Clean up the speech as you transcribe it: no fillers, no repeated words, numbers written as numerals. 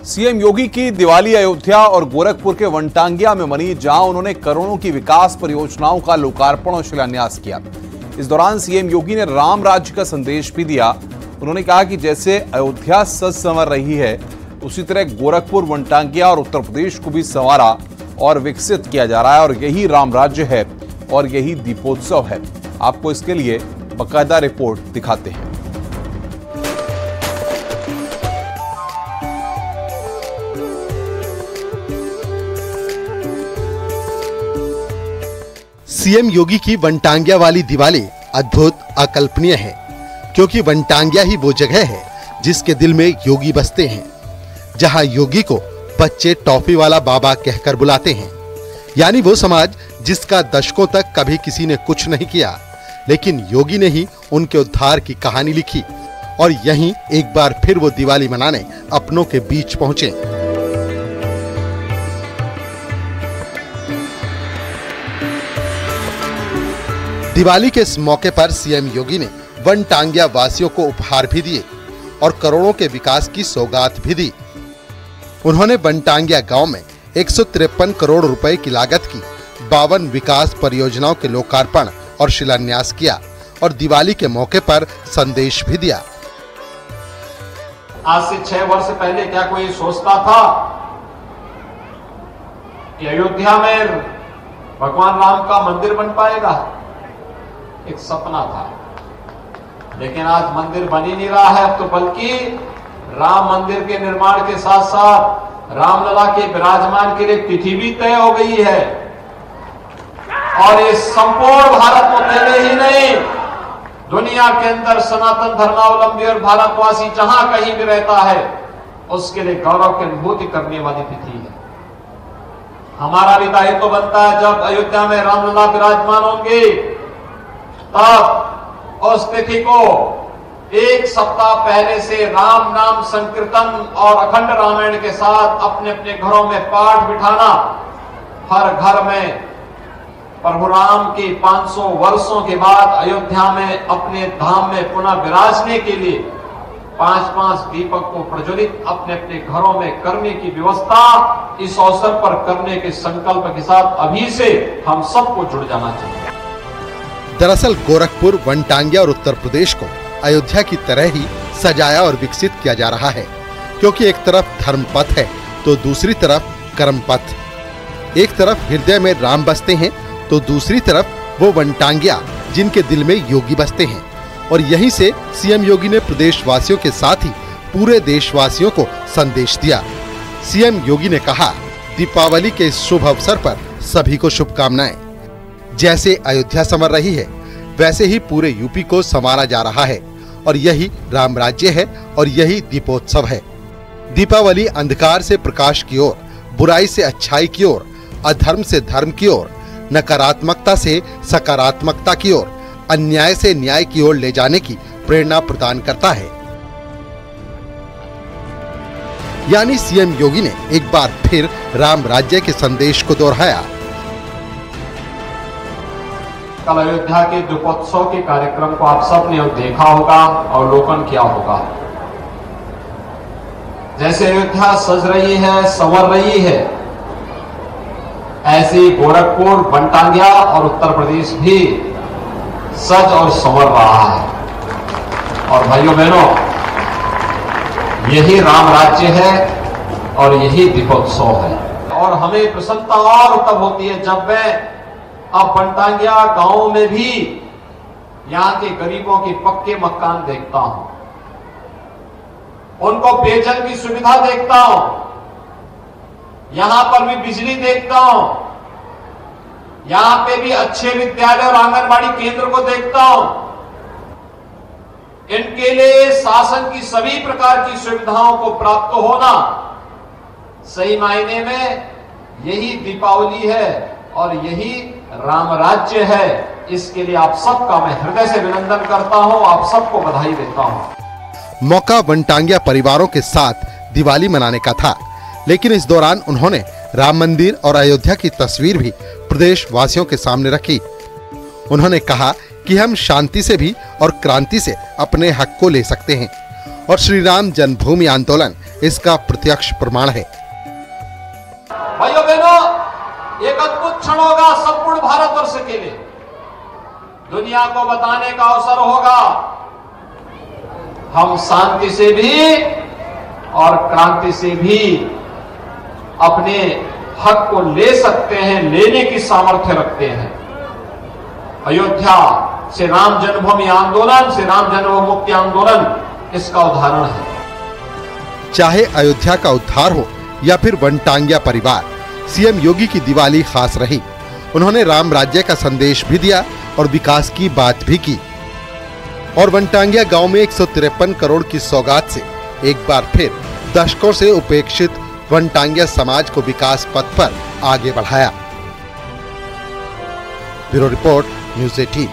CM योगी की दिवाली अयोध्या और गोरखपुर के वनटांगिया में मनी, जहां उन्होंने करोड़ों की विकास परियोजनाओं का लोकार्पण और शिलान्यास किया। इस दौरान सीएम योगी ने राम राज्य का संदेश भी दिया। उन्होंने कहा कि जैसे अयोध्या सज संवर रही है, उसी तरह गोरखपुर, वनटांगिया और उत्तर प्रदेश को भी संवारा और विकसित किया जा रहा है और यही राम राज्य है और यही दीपोत्सव है। आपको इसके लिए बाकायदा रिपोर्ट दिखाते हैं। सीएम योगी की वनटांगिया वाली दिवाली अद्भुत, अकल्पनीय है, क्योंकि वनटांगिया ही वो जगह है जिसके दिल में योगी बसते हैं, जहां योगी को बच्चे टॉफी वाला बाबा कहकर बुलाते हैं। यानी वो समाज जिसका दशकों तक कभी किसी ने कुछ नहीं किया, लेकिन योगी ने ही उनके उद्धार की कहानी लिखी और यहीं एक बार फिर वो दिवाली मनाने अपनों के बीच पहुंचे। दिवाली के इस मौके पर सीएम योगी ने वनटांगिया वासियों को उपहार भी दिए और करोड़ों के विकास की सौगात भी दी। उन्होंने वनटांगिया गांव में 153 करोड़ रुपए की लागत की 52 विकास परियोजनाओं के लोकार्पण और शिलान्यास किया और दिवाली के मौके पर संदेश भी दिया। आज से 6 वर्ष पहले क्या कोई सोचता था कि अयोध्या में भगवान राम का मंदिर बन पाएगा? एक सपना था, लेकिन आज मंदिर बन ही नहीं रहा है। अब तो बल्कि राम मंदिर के निर्माण के साथ साथ रामलला के विराजमान के लिए तिथि भी तय हो गई है और ये संपूर्ण भारत में अकेले ही नहीं, दुनिया के अंदर सनातन धर्मावलंबी और भारतवासी जहां कहीं भी रहता है, उसके लिए गौरव की अनुभूति करने वाली तिथि है। हमारा भी दायित्व बनता है, जब अयोध्या में रामलला विराजमान होंगे तब उस तिथि को 1 सप्ताह पहले से राम नाम संकीर्तन और अखंड रामायण के साथ अपने अपने घरों में पाठ बिठाना, हर घर में प्रभु राम के 500 वर्षों के बाद अयोध्या में अपने धाम में पुनः विराजने के लिए 5-5 दीपक को प्रज्वलित अपने अपने घरों में करने की व्यवस्था इस अवसर पर करने के संकल्प के साथ अभी से हम सबको जुड़ जाना चाहिए। दरअसल गोरखपुर, वनटांगिया और उत्तर प्रदेश को अयोध्या की तरह ही सजाया और विकसित किया जा रहा है, क्योंकि एक तरफ धर्म पथ है तो दूसरी तरफ कर्म पथ। एक तरफ हृदय में राम बसते हैं तो दूसरी तरफ वो वनटांगिया जिनके दिल में योगी बसते हैं। और यहीं से सीएम योगी ने प्रदेशवासियों के साथ ही पूरे देशवासियों को संदेश दिया। सीएम योगी ने कहा, दीपावली के इस शुभ अवसर पर सभी को शुभकामनाएं। जैसे अयोध्या संवर रही है, वैसे ही पूरे यूपी को संवारा जा रहा है और यही राम राज्य है और यही दीपोत्सव है। दीपावली अंधकार से प्रकाश की ओर, बुराई से अच्छाई की ओर, अधर्म से धर्म की ओर, नकारात्मकता से सकारात्मकता की ओर, अन्याय से न्याय की ओर ले जाने की प्रेरणा प्रदान करता है। यानी सीएम योगी ने एक बार फिर राम राज्य के संदेश को दोहराया। कल अयोध्या के दीपोत्सव के कार्यक्रम को आप सब ने देखा होगा, अवलोकन किया होगा। जैसे अयोध्या सज रही है, संवर रही है, ऐसे ही गोरखपुर, वनटांगिया और उत्तर प्रदेश भी सज और संवर रहा है। और भाइयों बहनों, यही राम राज्य है और यही दीपोत्सव है। और हमें प्रसन्नता और तब होती है जब मैं अब वनटांगिया गांव में भी यहां के गरीबों के पक्के मकान देखता हूं, उनको पेयजल की सुविधा देखता हूं, यहां पर भी बिजली देखता हूं, यहां पे भी अच्छे विद्यालय और आंगनबाड़ी केंद्र को देखता हूं। इनके लिए शासन की सभी प्रकार की सुविधाओं को प्राप्त होना सही मायने में यही दीपावली है और यही राम राज्य है। इसके लिए आप सबका मैं हृदय से अभिनंदन करता हूं, आप सबको बधाई देता हूं। मौका वनटांगिया परिवारों के साथ दिवाली मनाने का था, लेकिन इस दौरान उन्होंने राम मंदिर और अयोध्या की तस्वीर भी प्रदेश वासियों के सामने रखी। उन्होंने कहा कि हम शांति से भी और क्रांति से अपने हक को ले सकते हैं और श्री राम जन्मभूमि आंदोलन इसका प्रत्यक्ष प्रमाण है। भाइयों बहनों, एक अद्भुत क्षण होगा संपूर्ण भारतवर्ष के लिए। दुनिया को बताने का अवसर होगा हम शांति से भी और क्रांति से भी अपने हक को ले सकते हैं, लेने की सामर्थ्य रखते हैं। अयोध्या से राम जन्मभूमि आंदोलन, से राम जन्मभूमि मुक्ति आंदोलन इसका उदाहरण है। चाहे अयोध्या का उद्धार हो या फिर वनटांगिया परिवार, सीएम योगी की दिवाली खास रही। उन्होंने राम राज्य का संदेश भी दिया और विकास की बात भी की। और वनटांगिया गांव में 153 करोड़ की सौगात से एक बार फिर दशकों से उपेक्षित वनटांगिया समाज को विकास पथ पर आगे बढ़ाया। Bureau report, news 18।